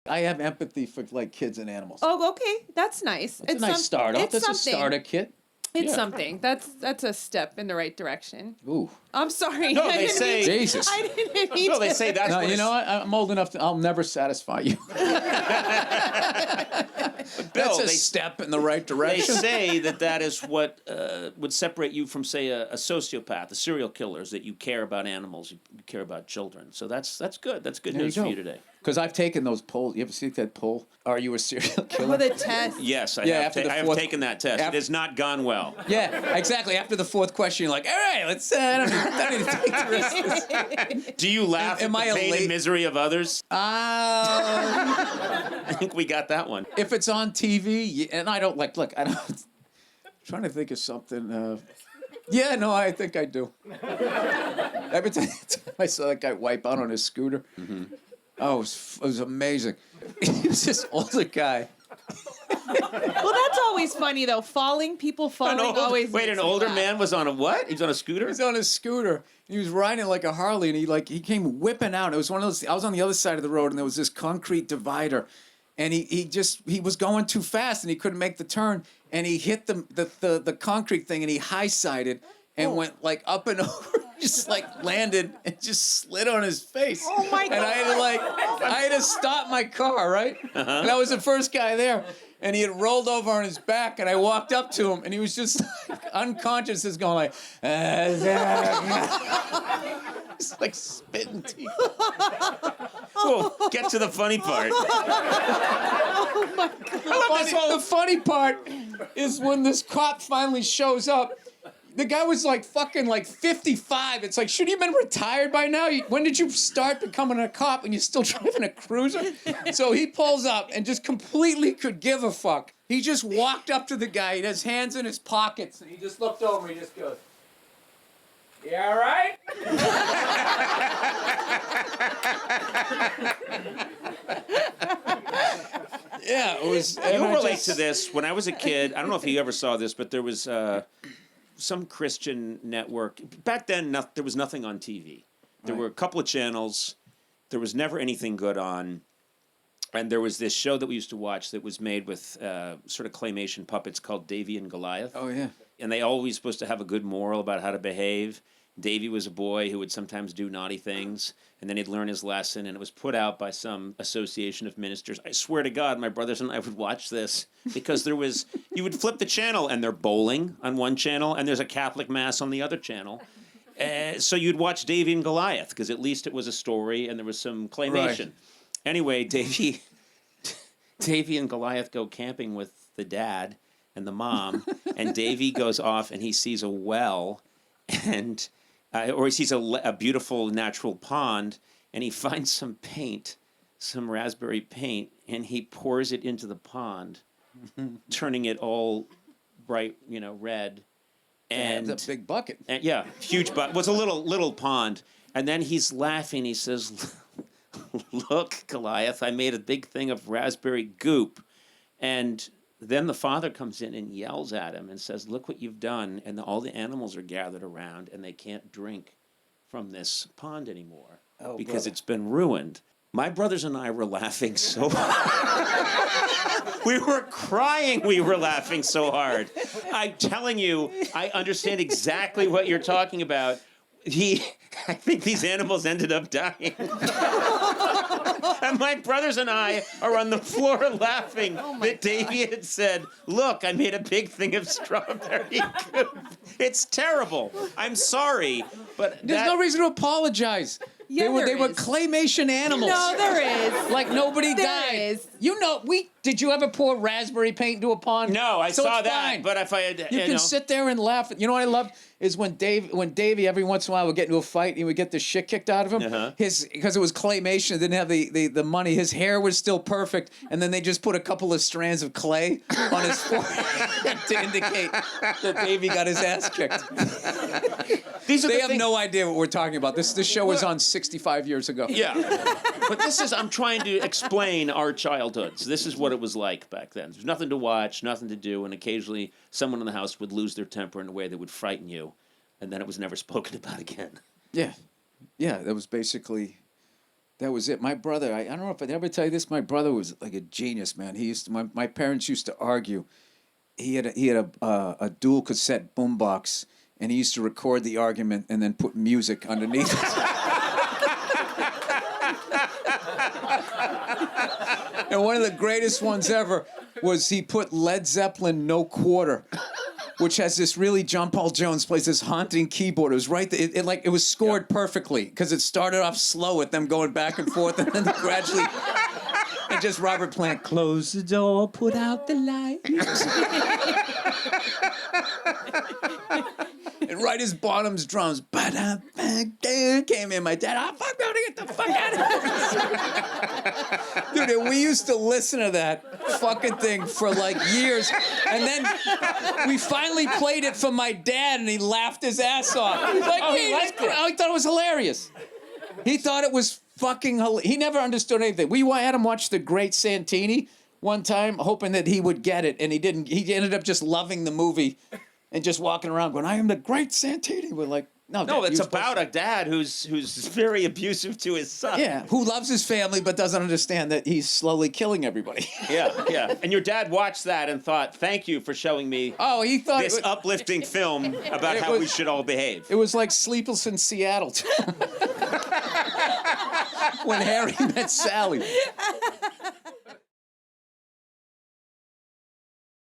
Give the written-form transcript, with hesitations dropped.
I have empathy for like kids and animals. Oh, okay. That's nice. It's a nice start off. That's something. A starter kit. It's something. That's a step in the right direction. Ooh. I'm sorry. No, they say... Jesus. I didn't mean No, they say that's no, what you know what? I'm old enough to... I'll never satisfy you. Bill, that's a step in the right direction. They say that is what would separate you from, say, a sociopath, a serial killer, is that you care about animals, you care about children. So that's good. That's good news for you today. Because I've taken those polls. You ever see that poll? Are you a serial killer? With a test. Yes, I have taken that test. It has not gone well. Yeah, exactly. After the fourth question, you're like, all right, let's... I don't need to take the risk. Do you laugh at the pain and misery of others? I think we got that one. If it's on TV, and I don't like... Look, I'm trying to think of something... yeah, no, I think I do. Every time I saw that guy wipe out on his scooter... Mm-hmm. Oh, it was amazing. He was this older guy. Well, that's always funny, though. People falling always... Wait, an older man was on a what? He was on a scooter? He was on a scooter. He was riding like a Harley, and he came whipping out. It was one of those... I was on the other side of the road, and there was this concrete divider, and he was going too fast, and he couldn't make the turn, and he hit the concrete thing, and he high-sided and went like up and over. Just like landed and just slid on his face. Oh my God. And I had to stop my car, right? Uh-huh. And I was the first guy there. And he had rolled over on his back, and I walked up to him, and he was just like unconscious, just going like, it's like spitting teeth. Well, get to the funny part. Oh my God. The funny part is when this cop finally shows up. The guy was like fucking like 55. It's like, should he have been retired by now? When did you start becoming a cop and you're still driving a cruiser? So he pulls up and just completely could give a fuck. He just walked up to the guy. He had his hands in his pockets. And he just looked over and he just goes, "You all right?" Yeah, it was... You relate to this. When I was a kid, I don't know if you ever saw this, but there was... some Christian network. Back then, there was nothing on TV. There were a couple of channels. There was never anything good on. And there was this show that we used to watch that was made with sort of claymation puppets called Davey and Goliath. Oh, yeah. And they always supposed to have a good moral about how to behave. Davey was a boy who would sometimes do naughty things, and then he'd learn his lesson, and it was put out by some association of ministers. I swear to God, my brothers and I would watch this because you would flip the channel, and they're bowling on one channel, and there's a Catholic Mass on the other channel. So you'd watch Davey and Goliath, because at least it was a story, and there was some claymation. Right. Anyway, Davey and Goliath go camping with the dad and the mom, and Davey goes off, and he sees a well, and... or he sees a beautiful natural pond, and he finds some paint, some raspberry paint, and he pours it into the pond, turning it all bright, red. And it's a big bucket. And, yeah, huge bucket. Well, it's a little pond. And then he's laughing. He says, "Look, Goliath, I made a big thing of raspberry goop." And then the father comes in and yells at him and says, "Look what you've done." And all the animals are gathered around, and they can't drink from this pond anymore because it's been ruined. My brothers and I were laughing so hard. We were crying. We were laughing so hard. I'm telling you, I understand exactly what you're talking about. I think these animals ended up dying. And my brothers and I are on the floor laughing that Davey had said, "Look, I made a big thing of strawberry goop." It's terrible. I'm sorry, but there's no reason to apologize. Yeah, they were claymation animals. No, there is. Like nobody there died. Is. Did you ever pour raspberry paint into a pond? No, I saw that. Fine. But if I had, you can sit there and laugh. You know what I love is when Davey every once in a while would get into a fight and he would get the shit kicked out of him. Uh-huh. Because it was claymation, it didn't have the money. His hair was still perfect, and then they just put a couple of strands of clay on his forehead to indicate that Davey got his ass kicked. They have no idea what we're talking about. This show was on 65 years ago. Yeah. But I'm trying to explain our childhoods. This is what it was like back then. There's nothing to watch, nothing to do, and occasionally someone in the house would lose their temper in a way that would frighten you, and then it was never spoken about again. Yeah. Yeah, that was basically That was it. My brother, I don't know if I'd ever tell you this. My brother was like a genius, man. He used to, my parents used to argue. He had a dual cassette boombox, and he used to record the argument and then put music underneath it. And one of the greatest ones ever was he put Led Zeppelin No Quarter, which has this really, John Paul Jones plays this haunting keyboard. It was right there. It was scored perfectly because it started off slow with them going back and forth, and then gradually, and just Robert Plant, close the door, put out the light. And right as Bottom's drums, came in. My dad, fuck, no, get the fuck out of here. Dude, and we used to listen to that fucking thing for like years. And then we finally played it for my dad, and he laughed his ass off. He's like, he thought it was hilarious. He thought it was fucking hilarious. He never understood anything. We had him watch The Great Santini one time, hoping that he would get it, and he didn't. He ended up just loving the movie and just walking around going, I am the Great Santini. We're like, no, it's about a dad who's very abusive to his son. Yeah, who loves his family but doesn't understand that he's slowly killing everybody. Yeah. And your dad watched that and thought, thank you for showing me he thought this uplifting film about how we should all behave. It was like Sleepless in Seattle. When Harry met Sally.